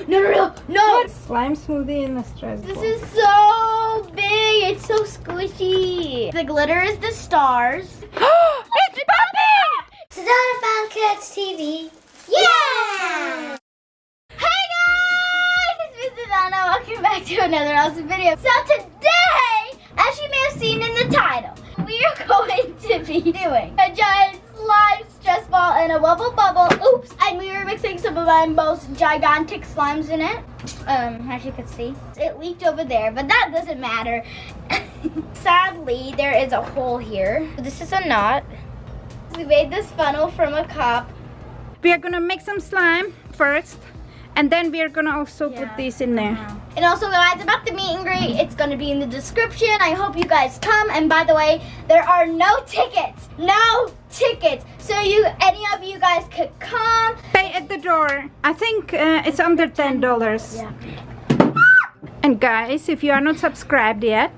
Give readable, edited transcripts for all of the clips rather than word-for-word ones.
No! Slime smoothie in a stress This ball. is so big. It's so squishy. The glitter is the stars. It's Blobby! Sedona.s.t TV. Yeah! Hey guys! It's me, Sedona. Welcome back to another awesome video. So today, as you may have seen in the title, we are going to be doing a giant slime stress ball and a wubble bubble. Oops! And we were mixing some of my most gigantic slimes in it. As you can see, it leaked over there, but that doesn't matter. Sadly, there is a hole here. This is a knot. We made this funnel from a cup. We are gonna make some slime first, and then we are gonna also put these in there. And also, guys, about the meet and greet, it's gonna be in the description. I hope you guys come. And by the way, there are no tickets. No tickets. So any of you guys could come. Pay at the door. I think it's under $10. Yeah. And guys, if you are not subscribed yet,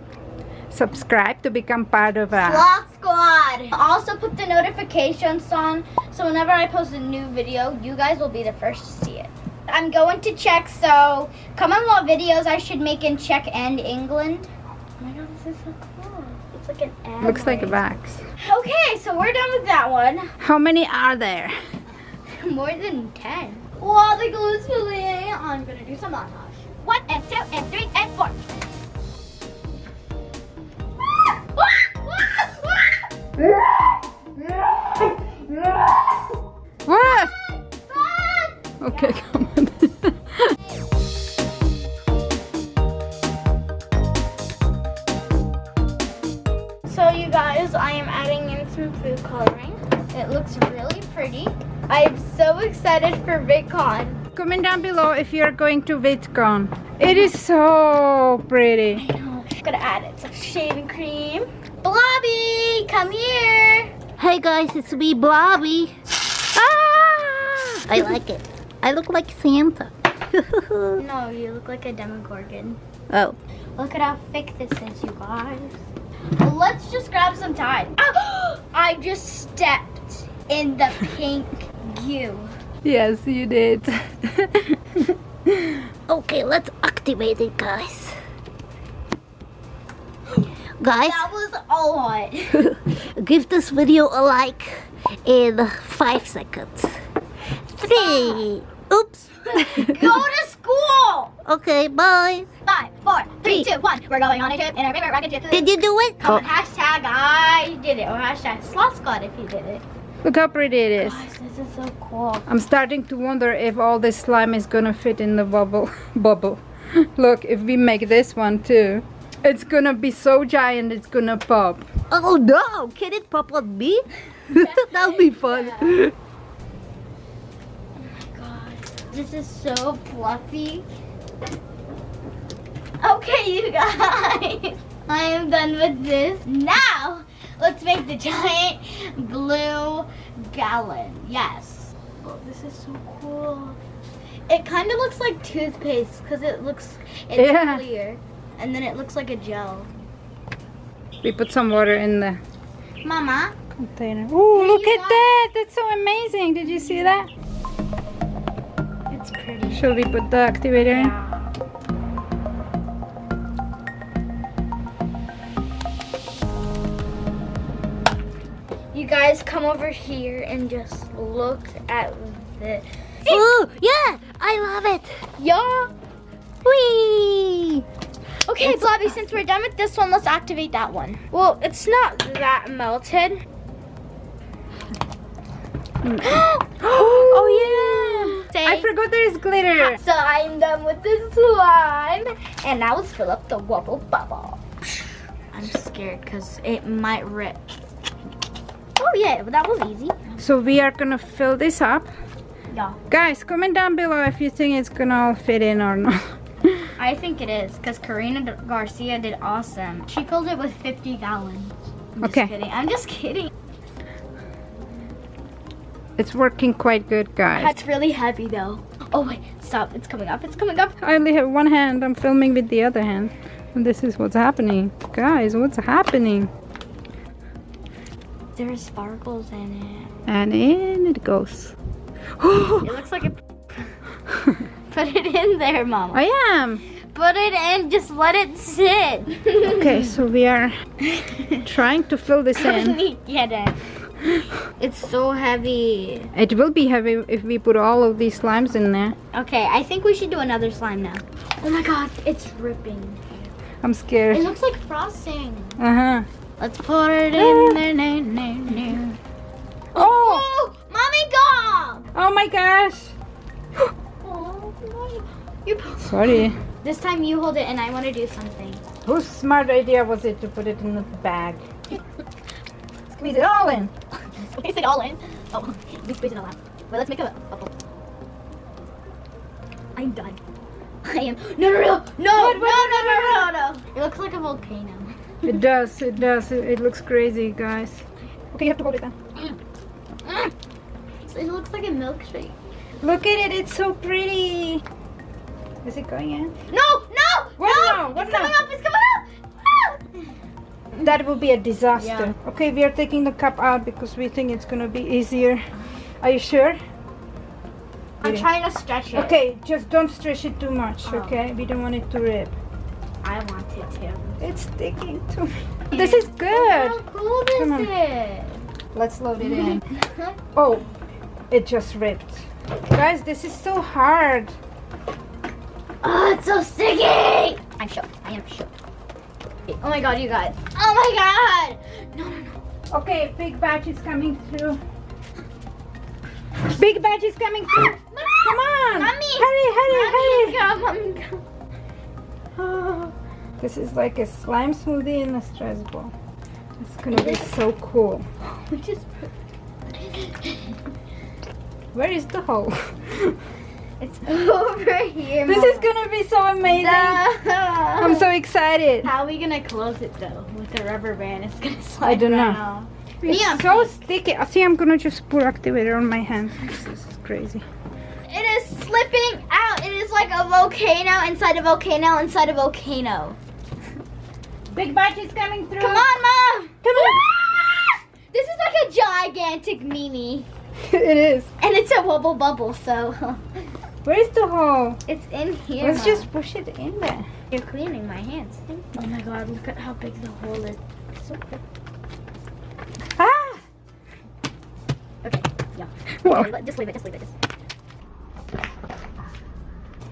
subscribe to become part of a Sloth Squad. Also put the notifications on, so whenever I post a new video, you guys will be the first to see it. I'm going to Czech, so comment what videos I should make in Czech and England. Oh my god, this is so cool. It's like an egg. looks like a box. Okay, so we're done with that one. How many are there? More than 10. While the glue is filling, I'm gonna do some montage. 1 and 2 and 3 and 4. What? Okay, come on. So you guys, I am adding in some food coloring. It looks really pretty. I'm so excited for VidCon. Comment down below if you're going to VidCon. It is so pretty. I know. Gonna add in some shaving cream. Blobby, come here. Hey guys, it's me, Blobby. Ah! I like it. I look like Santa. No, you look like a Demogorgon. Oh. Look at how thick this is, you guys. Let's just grab some time. Ah! I just stepped in the pink goo. Yes, you did. Okay, let's activate it, guys. Guys, That was a lot. give this video a like in 5 seconds. 3. Oops. Go to school. Okay, bye. 5, 4, 3, 2, 1. We're going on a trip in our favorite rocket ship. Did you do it? Comment hashtag I did it or hashtag Sloth Squad if you did it. Look how pretty it is. Gosh, this is so cool. I'm starting to wonder if all this slime is gonna fit in the bubble. Look, if we make this one too, it's gonna be so giant it's gonna pop. Oh no! Can it pop on me? That would be fun. Oh my god. This is so fluffy. Okay, you guys. I am done with this. Now, let's make the giant blue gallon. Yes. Oh, this is so cool. It kind of looks like toothpaste because it's Yeah. clear. And then it looks like a gel. We put some water in the Mama. container. Oh, Hey, look you at guys. that! That's so amazing. Did you see that? It's pretty. Shall we put the activator in? Yeah. You guys come over here and just look at this. Ooh, yeah! I love it! Yeah. Whee! Okay, Blobby, since we're done with this one, let's activate that one. Well, it's not that melted. Oh yeah! Say- I forgot there's glitter. So I'm done with this slime. And now let's fill up the wubble bubble. I'm scared because it might rip. Oh yeah, but that was easy. So we are gonna fill this up. Yeah. Guys, comment down below if you think it's gonna all fit in or not. I think it is because Karina Garcia did awesome. She filled it with 50 gallons. I'm just Okay. kidding. I'm just kidding. It's working quite good, guys. That's really heavy though. Oh wait, stop. It's coming up. It's coming up. I only have one hand. I'm filming with the other hand. And this is what's happening. Guys, what's happening? There's sparkles in it. And in it goes. It looks like a Put it in there, Mama. I am. Put it in, just let it sit. Okay, so we are trying to fill this in. Let me get it. It's so heavy. It will be heavy if we put all of these slimes in there. Okay, I think we should do another slime now. Oh my god, it's ripping. I'm scared. It looks like frosting. Uh-huh. Let's put it in there. Oh! Mommy, go! Oh my gosh. Oh, you Sorry. This time you hold it and I want to do something. Whose smart idea was it to put it in the bag? Squeeze it all in. Squeeze it all in. Oh, we squeeze it all out. Well, let's make a bubble. I'm done. I am. No. It looks like a volcano. It does. It looks crazy, guys. Okay, you have to hold it then. It looks like a milkshake. Look at it. It's so pretty. Is it going in? No! What now? What It's now? coming up! It's coming up! That will be a disaster. Yeah. Okay, we are taking the cup out because we think it's gonna be easier. Are you sure? I'm trying to stretch it. Okay, just don't stretch it too much, Oh. okay? We don't want it to rip. I want it to. It's sticking to me. This is good. How cool is Come on. it? Let's load it in. Oh, it just ripped. Guys, this is so hard. Oh, it's so sticky! I'm shook. I am shook. Oh my god, you guys. Oh my god! No. Okay, big batch is coming through. Big batch is coming through. Come on. Mommy! Hurry. Mommy, go. Oh, this is like a slime smoothie in a stress ball. It's gonna be so cool. We just Where is the hole? It's over here. This is gonna be so amazing. I'm so excited. How are we gonna close it though? With the rubber band, it's gonna slide. I don't know. right off. It's Yeah, so sticky. See, I'm gonna just put activator on my hands. This is crazy. It is slipping out. It is like a volcano inside a volcano inside a volcano. Big batch is coming through. Come on, Mom. Come on. This is like a gigantic mini. It is. And it's a wubble bubble, so Where's the hole? it's in here. Let's Mom. just push it in there. You're cleaning my hands. Oh my god, look at how big the hole is. It's so big. Ah! Okay, yeah. Whoa. Okay, just leave it.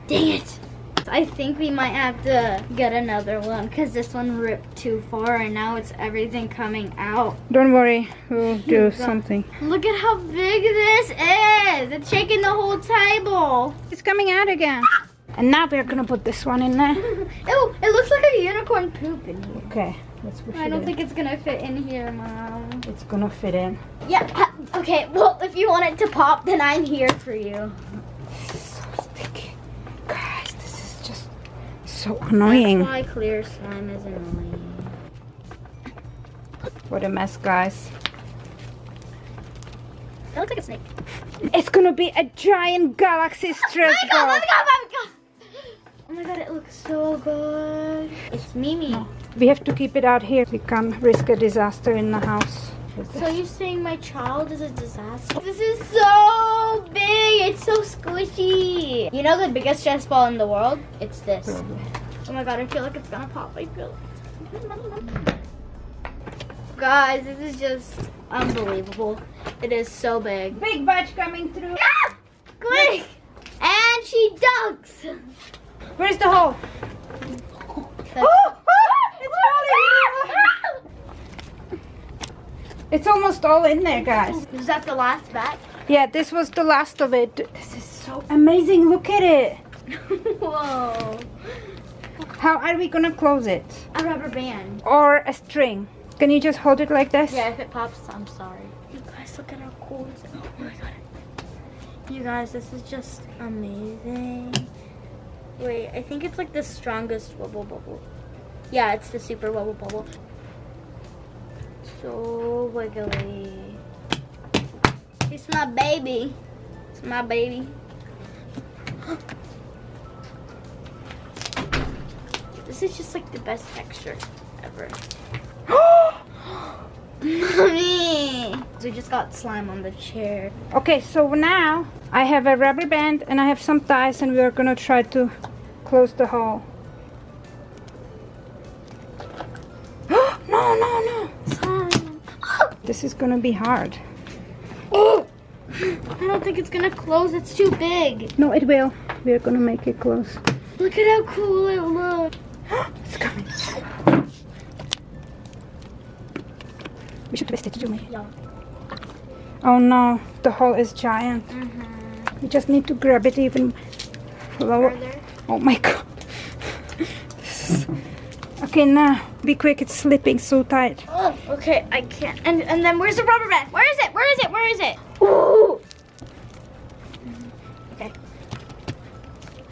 Dang it. I think we might have to get another one because this one ripped too far and now it's everything coming out. Don't worry, we'll do something. Look at how big this is. It's shaking the whole table. It's coming out again. And now we're gonna put this one in there. Ew, it looks like a unicorn poop in here. Okay, let's push I it don't in. think it's gonna fit in here, Mom. It's gonna fit in. Yeah, okay, well, if you want it to pop, then I'm here for you. This is so sticky. Guys, this is just so annoying. That's why clear slime is annoying. What a mess, guys. It looks like a snake. It's gonna be a giant galaxy stress ball. Let me go. Oh my god, it looks so good. It's Mimi. We have to keep it out here. We can't risk a disaster in the house. So you're saying my child is a disaster? This is so big. It's so squishy. You know the biggest stress ball in the world? It's this. Oh my god, I feel like it's gonna pop. I feel it. Guys, this is just unbelievable. It is so big. Big batch coming through. Ah! Quick! And she dunks. Where's the hole? That's- It's falling. It's almost all in there, guys. Is that the last batch? Yeah, this was the last of it. This is so amazing. Look at it. Whoa. How are we gonna close it? A rubber band. Or a string? Can you just hold it like this? Yeah, if it pops, I'm sorry. You guys, look at how cool this is. Oh my god. You guys, this is just amazing. Wait, I think it's like the strongest wubble bubble. Yeah, it's the Super Wubble Bubble. So wiggly. It's my baby. It's my baby. This is just like the best texture ever. Mommy! We just got slime on the chair. Okay, so now I have a rubber band and I have some ties, and we're gonna try to close the hole. No. Sorry. This is gonna be hard. Oh! I don't think it's gonna close. It's too big. No, it will. We're gonna make it close. Look at how cool it looks. It's coming. We should twist it, Jimmy. Yeah. Oh no, the hole is giant. We just need to grab it even lower. Further. Oh my god. This is... Okay, now be quick. It's slipping so tight. Oh, okay, I can't. And then where's the rubber band? Where is it? Where is it? Where is it? Ooh. Okay.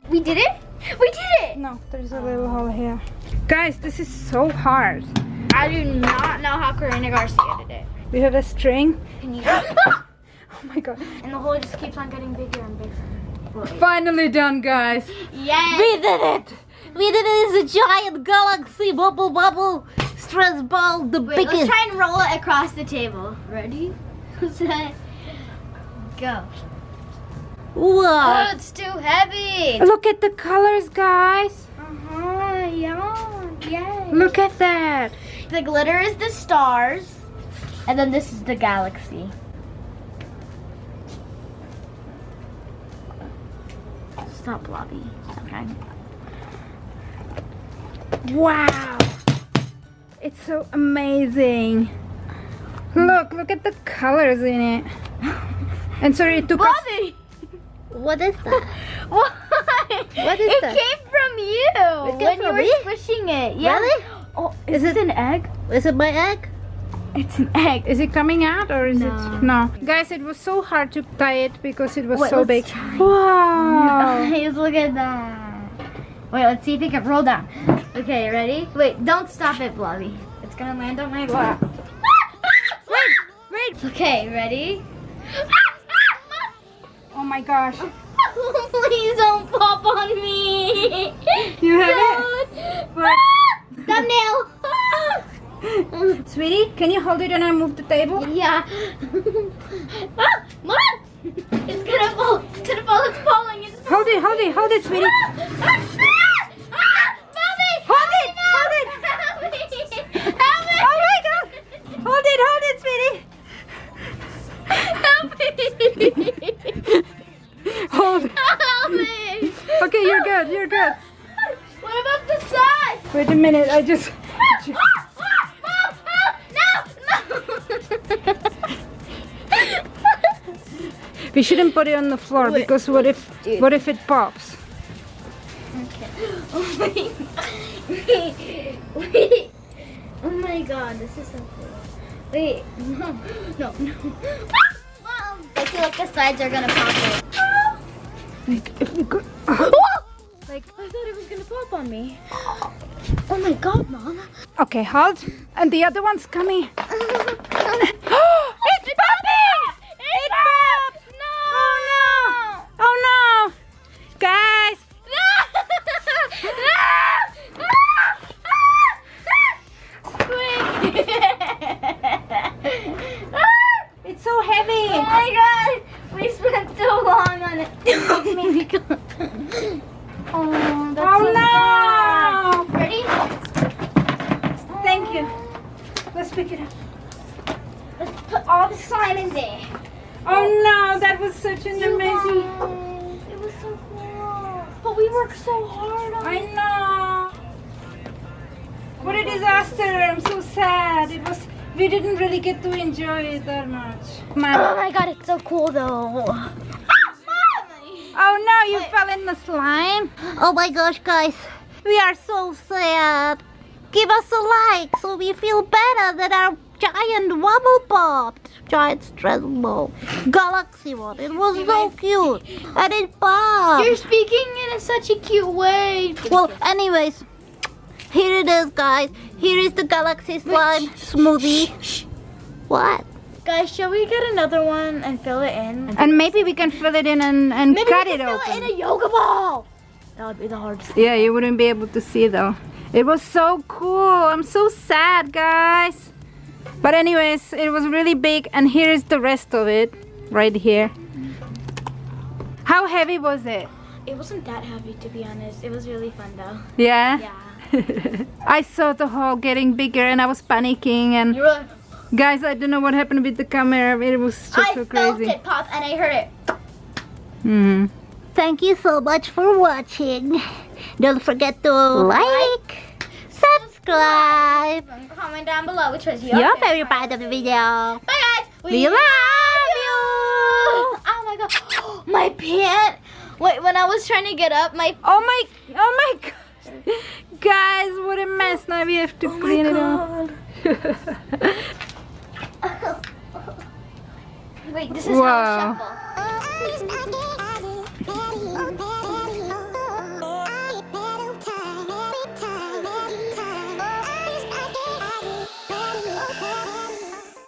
We did it? We did it! No, there's a little hole here. Guys, this is so hard. I do not know how Karina Garcia did it. We have a string. Can you? Oh my god. And the hole just keeps on getting bigger and bigger. Finally done, guys. Yes! We did it! We did it! It's a giant galaxy bubble stress ball, the Wait, biggest. let's try and roll it across the table. Ready? Set, go. Wow! Oh, it's too heavy. Look at the colors, guys. Yeah. Yes. Look at that. The glitter is the stars, and then this is the galaxy. Stop, Blobby. Okay. Wow. It's so amazing. Look at the colors in it. And sorry, it took us... Blobby! What is that? What? What is it that? came from you It came when from you were me? squishing it. Yeah. Really? Oh, is it an egg? Is it my egg? It's an egg. Is it coming out or is No. it... No. Guys, it was so hard to tie it because it was Wait, so let's big. try. Wow. Guys, look at that. Wait, let's see if it can roll down. Okay, ready? Wait, don't stop it, Blobby. It's gonna land on my lap. Wait. Okay, ready? Oh my gosh. Please don't pop on me. You have it? But... Thumbnail. Sweetie, can you hold it and I move the table? Yeah. Mom! It's gonna fall. It's gonna fall. It's falling. It's Hold it, sweetie. Hold it. Help me! Oh my god. Hold it, sweetie. Help me! Hold it. Help me! Okay, you're good. What about the side? Wait a minute, I just... No! We shouldn't put it on the floor because what if it pops? Okay. Wait. Oh my god, this is so cool. Wait, no. Mom! I feel like the sides are gonna pop it. Like, if we could... Like, I thought it was gonna pop on me. Oh my god, Mom. Okay, hold. And the other one's coming. It's popping! It popped! No! Oh no! Guys! It's so heavy! Oh my god! We spent so long on it. Oh my god. Oh, that's so sad. no! Ready? Thank you. Let's pick it up. Let's put all the slime in there. Oh no, that was such an amazing... It was so cool. But we worked so hard on I it. know. What a disaster! I'm so sad. It was. We didn't really get to enjoy it that much. Oh my god, it's so cool though. Oh no, you fell in the slime. Oh my gosh, guys. We are so sad. Give us a like so we feel better that our giant wobble popped. Giant stress ball. Galaxy one. It was so cute. And it popped. You're speaking in such a cute way. Well, anyways, here it is, guys. Here is the galaxy slime smoothie. What? Guys, shall we get another one and fill it in? And maybe we can fill it in and Maybe cut we it can open. fill it in a yoga ball. That would be the hardest. Yeah, you wouldn't be able to see though. It was so cool. I'm so sad, guys. But anyways, it was really big, and here is the rest of it right here. How heavy was it? It wasn't that heavy, to be honest. It was really fun though. Yeah? Yeah. I saw the hole getting bigger and I was panicking and You were. guys, I don't know what happened with the camera. It was just I so felt crazy. it pop and I heard it. Hmm. Thank you so much for watching. Don't forget to like, subscribe. Comment down below which was your Your favorite favorite part of the video. Bye guys. We love you. Oh my god. My pant. Wait, when I was trying to get up, my. Oh my god. Guys, what a mess. Now we have to clean it up. Wait, this is Wow. how I shuffle.